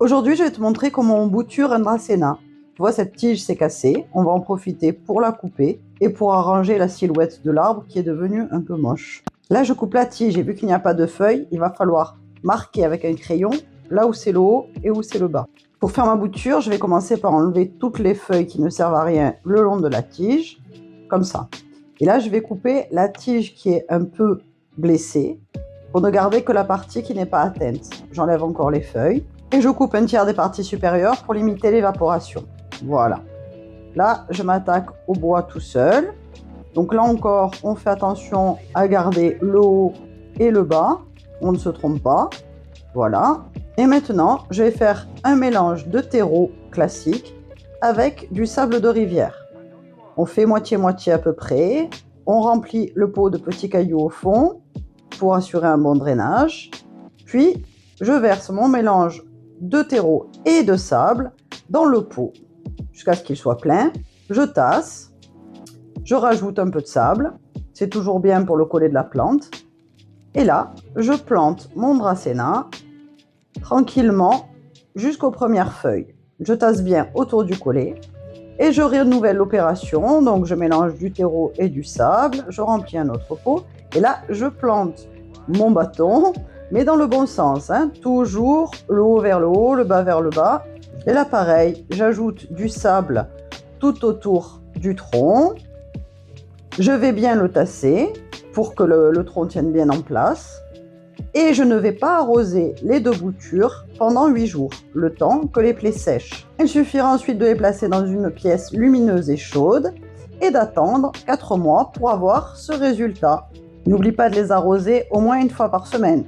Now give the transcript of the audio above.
Aujourd'hui, je vais te montrer comment on bouture un dracéna. Tu vois, cette tige s'est cassée. On va en profiter pour la couper et pour arranger la silhouette de l'arbre qui est devenu un peu moche. Là, je coupe la tige et vu qu'il n'y a pas de feuilles, il va falloir marquer avec un crayon là où c'est le haut et où c'est le bas. Pour faire ma bouture, je vais commencer par enlever toutes les feuilles qui ne servent à rien le long de la tige, comme ça. Et là, je vais couper la tige qui est un peu blessée pour ne garder que la partie qui n'est pas atteinte. J'enlève encore les feuilles. Et je coupe un tiers des parties supérieures pour limiter l'évaporation. Voilà. Là, je m'attaque au bois tout seul. Donc là encore, on fait attention à garder le haut et le bas. On ne se trompe pas. Voilà. Et maintenant, je vais faire un mélange de terreau classique avec du sable de rivière. On fait moitié-moitié à peu près. On remplit le pot de petits cailloux au fond pour assurer un bon drainage. Puis, je verse mon mélange de terreau et de sable dans le pot jusqu'à ce qu'il soit plein. Je tasse, je rajoute un peu de sable, c'est toujours bien pour le collet de la plante. Et là, je plante mon dracéna tranquillement jusqu'aux premières feuilles. Je tasse bien autour du collet et je renouvelle l'opération. Donc, je mélange du terreau et du sable, je remplis un autre pot et là, je plante mon bâton, mais dans le bon sens, hein. Toujours le haut vers le haut, le bas vers le bas. Et là, pareil, j'ajoute du sable tout autour du tronc. Je vais bien le tasser pour que le tronc tienne bien en place. Et je ne vais pas arroser les deux boutures pendant 8 jours, le temps que les plaies sèchent. Il suffira ensuite de les placer dans une pièce lumineuse et chaude et d'attendre 4 mois pour avoir ce résultat. N'oublie pas de les arroser au moins une fois par semaine.